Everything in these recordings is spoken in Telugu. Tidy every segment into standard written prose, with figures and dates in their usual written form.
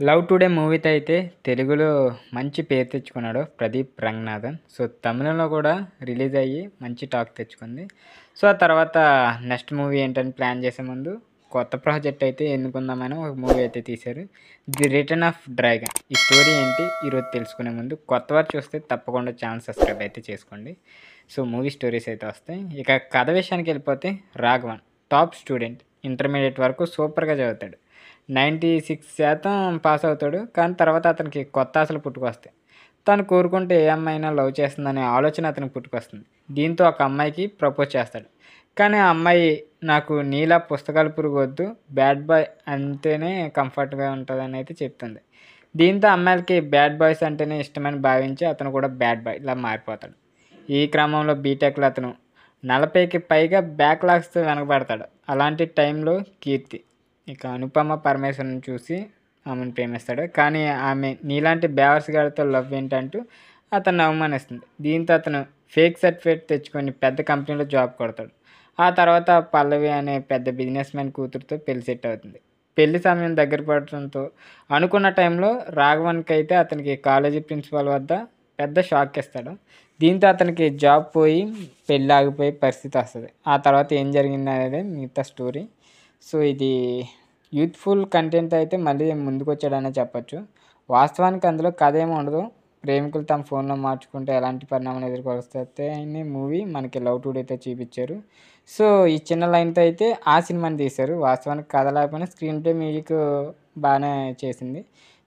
లవ్ టుడే మూవీతో అయితే తెలుగులో మంచి పేరు తెచ్చుకున్నాడు ప్రదీప్ రంగనాథన్. సో తమిళంలో కూడా రిలీజ్ అయ్యి మంచి టాక్ తెచ్చుకుంది. సో ఆ తర్వాత నెక్స్ట్ మూవీ ఏంటని ప్లాన్ చేసే ముందు కొత్త ప్రాజెక్ట్ అయితే ఎన్నుకుందామని ఒక మూవీ అయితే తీశారు, ది రిటర్న్ ఆఫ్ డ్రాగన్. ఈ స్టోరీ ఏంటి ఈరోజు తెలుసుకునే ముందు కొత్త వారు చూస్తే తప్పకుండా ఛానల్ సబ్స్క్రైబ్ అయితే చేసుకోండి. సో మూవీ స్టోరీస్ అయితే వస్తాయి. ఇక కథ విషయానికి వెళ్ళిపోతే, రాఘవన్ టాప్ స్టూడెంట్, ఇంటర్మీడియట్ వరకు సూపర్గా చదువుతాడు, 96% పాస్ అవుతాడు. కానీ తర్వాత అతనికి కొత్త ఆశలు పుట్టుకొస్తాయి. తను కోరుకుంటే ఏ అమ్మాయినా లవ్ చేస్తుందనే ఆలోచన అతనికి పుట్టుకొస్తుంది. దీంతో ఒక అమ్మాయికి ప్రపోజ్ చేస్తాడు. కానీ ఆ అమ్మాయి, నాకు నీలా పుస్తకాలు పురుగు వద్దు, బ్యాడ్ బాయ్ అంటేనే కంఫర్ట్గా ఉంటుందని అయితే చెప్తుంది. దీంతో అమ్మాయిలకి బ్యాడ్ బాయ్స్ అంటేనే ఇష్టమని భావించి అతను కూడా బ్యాడ్ బాయ్ ఇలా మారిపోతాడు. ఈ క్రమంలో బీటెక్లో అతను 40కి పైగా బ్యాక్లాగ్స్తో వెనకబడతాడు. అలాంటి టైంలో కీర్తి, ఇక అనుపమ పరమేశ్వరన్ చూసి ఆమెను ప్రేమిస్తాడు. కానీ ఆమె నీలాంటి బేవర్స్ గారితో లవ్ ఏంటంటూ అతన్ని అవమానిస్తుంది. దీంతో అతను ఫేక్ సర్టిఫికేట్ తెచ్చుకొని పెద్ద కంపెనీలో జాబ్ కొడతాడు. ఆ తర్వాత పల్లవి అనే పెద్ద బిజినెస్ మ్యాన్ కూతురుతో పెళ్లి సెట్ అవుతుంది. పెళ్లి సమయం దగ్గర పడటంతో అనుకున్న టైంలో రాఘవన్కి అయితే అతనికి కాలేజీ ప్రిన్సిపాల్ వద్ద పెద్ద షాక్ ఇస్తాడు. దీంతో అతనికి జాబ్ పోయి పెళ్ళి ఆగిపోయే పరిస్థితి వస్తుంది. ఆ తర్వాత ఏం జరిగింది అనేది మిగతా స్టోరీ. సో ఇది యూత్ఫుల్ కంటెంట్ అయితే మళ్ళీ ముందుకు వచ్చాడనే చెప్పొచ్చు. వాస్తవానికి అందులో కథ ఏమి ఉండదు. ప్రేమికులు తమ ఫోన్లో మార్చుకుంటే ఎలాంటి పరిణామాలు ఎదుర్కొస్తే అనే మూవీ మనకి లవ్ టుడే అయితే చూపించారు. సో ఈ చిన్న లైన్తో అయితే ఆ సినిమాని తీశారు. వాస్తవానికి కథ లేకపోయినా స్క్రీన్ ప్లే, మ్యూజిక్ బాగానే చేసింది.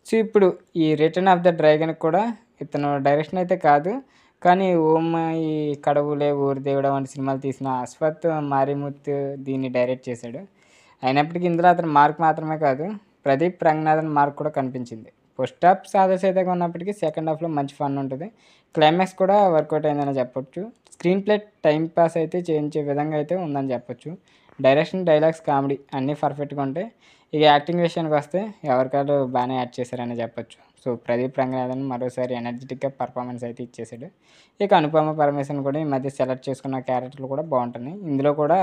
సో ఇప్పుడు ఈ రిటర్న్ ఆఫ్ ద డ్రాగన్ కూడా ఇతను డైరెక్షన్ అయితే కాదు, కానీ ఓం ఈ కడవులే ఊరి దేవుడ వంటి సినిమాలు తీసిన అశ్వత్ మారిముత్ దీన్ని డైరెక్ట్ చేశాడు. అయినప్పటికీ ఇందులో అతని మార్క్ మాత్రమే కాదు, ప్రదీప్ రంగనాథన్ మార్క్ కూడా కనిపించింది. ఫస్ట్ హాఫ్ సాదాసీదాగా ఉన్నప్పటికీ సెకండ్ హాఫ్లో మంచి ఫన్ ఉంటుంది. క్లైమాక్స్ కూడా వర్కౌట్ అయిందని చెప్పొచ్చు. స్క్రీన్ ప్లే టైం పాస్ అయితే చేయించే విధంగా అయితే ఉందని చెప్పొచ్చు. డైరెక్షన్, డైలాగ్స్, కామెడీ అన్నీ పర్ఫెక్ట్గా ఉంటాయి. ఇక యాక్టింగ్ విషయానికి వస్తే ఎవరికాలు బాగానే యాడ్ చేశారని చెప్పొచ్చు. సో ప్రదీప్ రంగనాథన్ మరోసారి ఎనర్జెటిక్గా పర్ఫార్మెన్స్ అయితే ఇచ్చేసాడు. ఇక అనుపమ పరమేశ్వరన్ కూడా ఈ మధ్య సెలెక్ట్ చేసుకున్న క్యారెక్టర్లు కూడా బాగుంటున్నాయి. ఇందులో కూడా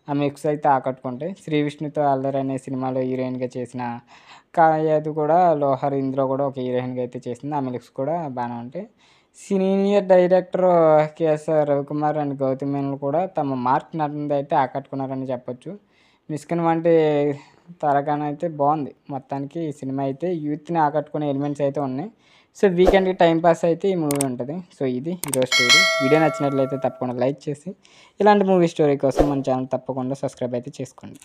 ఆ మిక్స్ అయితే ఆకట్టుకుంటాయి. శ్రీ విష్ణుతో అల్లరి అనే సినిమాలో హీరోయిన్గా చేసిన కాయదు కూడా లోహర్ ఇందులో కూడా ఒక హీరోయిన్గా అయితే చేసింది. ఆమె లుక్స్ కూడా బాగానే ఉంటాయి. Senior director KSR Ravikumar and Gautham Menon కూడా తమ మార్క్ నటనతో అయితే ఆకట్టుకున్నారని చెప్పొచ్చు. మిస్కిన్ వంటి తరగానే అయితే బాగుంది. మొత్తానికి ఈ సినిమా అయితే యూత్ని ఆకట్టుకునే ఎలిమెంట్స్ అయితే ఉన్నాయి. సో వీకెండ్కి టైం పాస్ అయితే ఈ మూవీ ఉంటుంది. సో ఇది ఈరోజు స్టోరీ. వీడియో నచ్చినట్లయితే తప్పకుండా లైక్ చేసి ఇలాంటి మూవీ స్టోరీ కోసం మన ఛానల్ తప్పకుండా సబ్స్క్రైబ్ అయితే చేసుకోండి.